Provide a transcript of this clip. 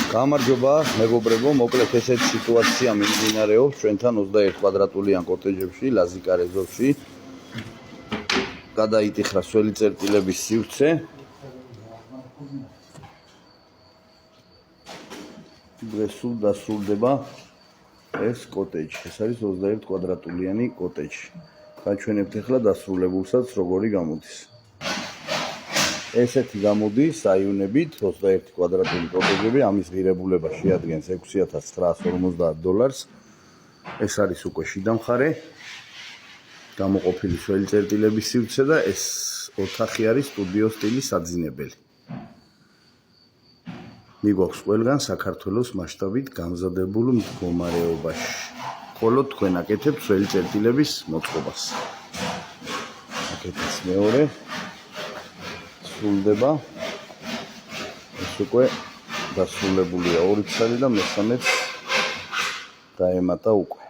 გამარჯობა მეგობრებო, მოკლედ ესეთი სიტუაცია მიმდინარეობს ჩვენთან 21 კვადრატულიან კოტეჯებში, ლაზიკარ ეზოში. გადაიტიხრა სველი წერტილების სივრცე. დღეს სულ დასრულდება ეს კოტეჯი. ეს არის 21 კვადრატულიანი კოტეჯი. გაჩვენებთ ახლა დასრულებულსაც როგორი გამოდის. ესეთი გამოდის აიუნებით 21 კვადრატული კოტეჯები, ამის ღირებულება შეადგენს $6,950. ეს არის უკვე შიდა მხარე, გამოყოფილი სველი წერტილების სივრცე და ეს ოთახი არის სტუდიო სტილის საძინებელი. მიგვაქვს ყველგან საქართველოს მასშტაბით გამზადებულ მდგომარეობაში. ხოლო თქვენ აკეთებთ სველი წერტილების მოწყობას. აკეთებს მეორე სრულდება. ეს უკვე დასრულებულია ორი ცალი და მესამეც დაემატა უკვე.